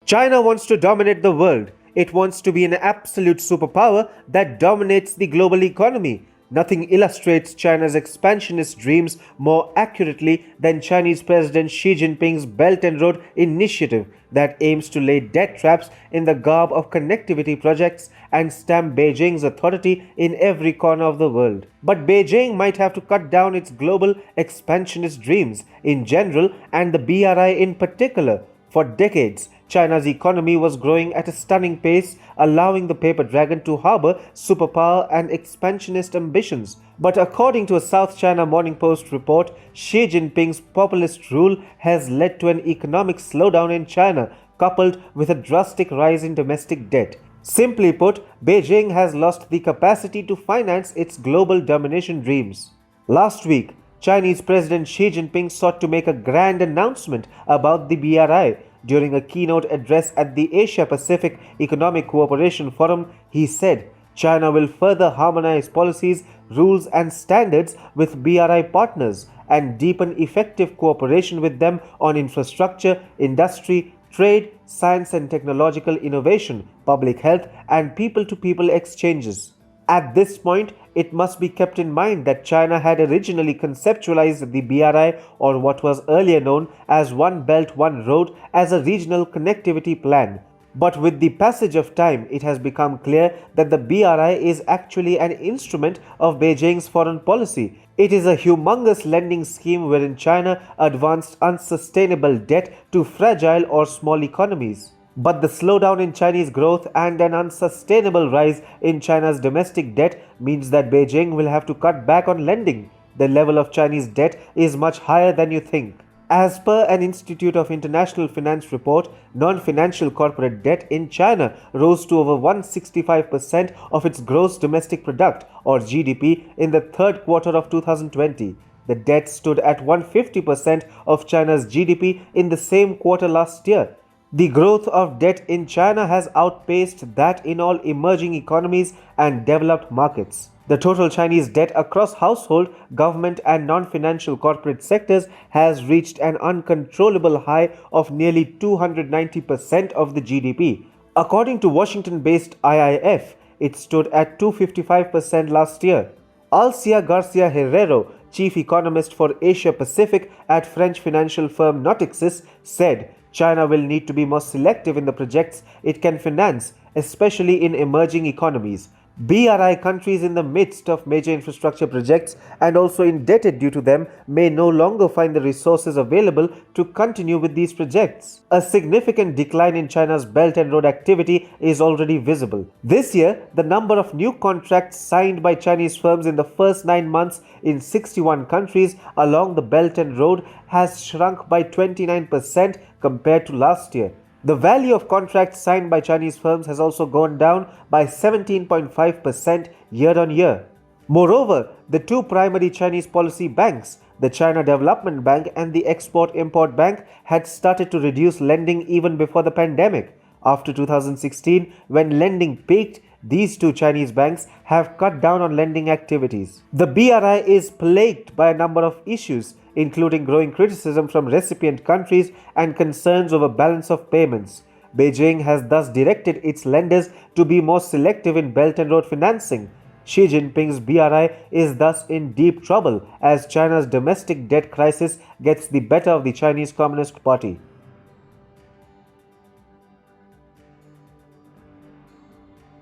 China wants to dominate the world. It wants to be an absolute superpower that dominates the global economy. Nothing illustrates China's expansionist dreams more accurately than Chinese President Xi Jinping's Belt and Road Initiative that aims to lay death traps in the garb of connectivity projects and stamp Beijing's authority in every corner of the world. But Beijing might have to cut down its global expansionist dreams in general and the BRI in particular. For decades, China's economy was growing at a stunning pace, allowing the paper dragon to harbor superpower and expansionist ambitions. But according to a South China Morning Post report, Xi Jinping's populist rule has led to an economic slowdown in China, coupled with a drastic rise in domestic debt. Simply put, Beijing has lost the capacity to finance its global domination dreams. Last week, Chinese President Xi Jinping sought to make a grand announcement about the BRI. During a keynote address at the Asia-Pacific Economic Cooperation Forum, he said, China will further harmonize policies, rules and standards with BRI partners and deepen effective cooperation with them on infrastructure, industry, trade, science and technological innovation, public health and people-to-people exchanges. At this point, it must be kept in mind that China had originally conceptualized the BRI, or what was earlier known as One Belt, One Road, as a regional connectivity plan. But with the passage of time, it has become clear that the BRI is actually an instrument of Beijing's foreign policy. It is a humongous lending scheme wherein China advanced unsustainable debt to fragile or small economies. But the slowdown in Chinese growth and an unsustainable rise in China's domestic debt means that Beijing will have to cut back on lending. The level of Chinese debt is much higher than you think. As per an Institute of International Finance report, non-financial corporate debt in China rose to over 165% of its gross domestic product or GDP in the third quarter of 2020. The debt stood at 150% of China's GDP in the same quarter last year. The growth of debt in China has outpaced that in all emerging economies and developed markets. The total Chinese debt across household, government and non-financial corporate sectors has reached an uncontrollable high of nearly 290% of the GDP. According to Washington-based IIF, it stood at 255% last year. Alcia Garcia Herrero, chief economist for Asia Pacific at French financial firm Natixis, said, China will need to be more selective in the projects it can finance, especially in emerging economies. BRI countries in the midst of major infrastructure projects and also indebted due to them may no longer find the resources available to continue with these projects. A significant decline in China's Belt and Road activity is already visible. This year, the number of new contracts signed by Chinese firms in the first 9 months in 61 countries along the Belt and Road has shrunk by 29% compared to last year. The value of contracts signed by Chinese firms has also gone down by 17.5% year on year. Moreover, the two primary Chinese policy banks, the China Development Bank and the Export-Import Bank, had started to reduce lending even before the pandemic. After 2016, when lending peaked, these two Chinese banks have cut down on lending activities. The BRI is plagued by a number of issues, including growing criticism from recipient countries and concerns over balance of payments. Beijing has thus directed its lenders to be more selective in Belt and Road financing. Xi Jinping's BRI is thus in deep trouble as China's domestic debt crisis gets the better of the Chinese Communist Party.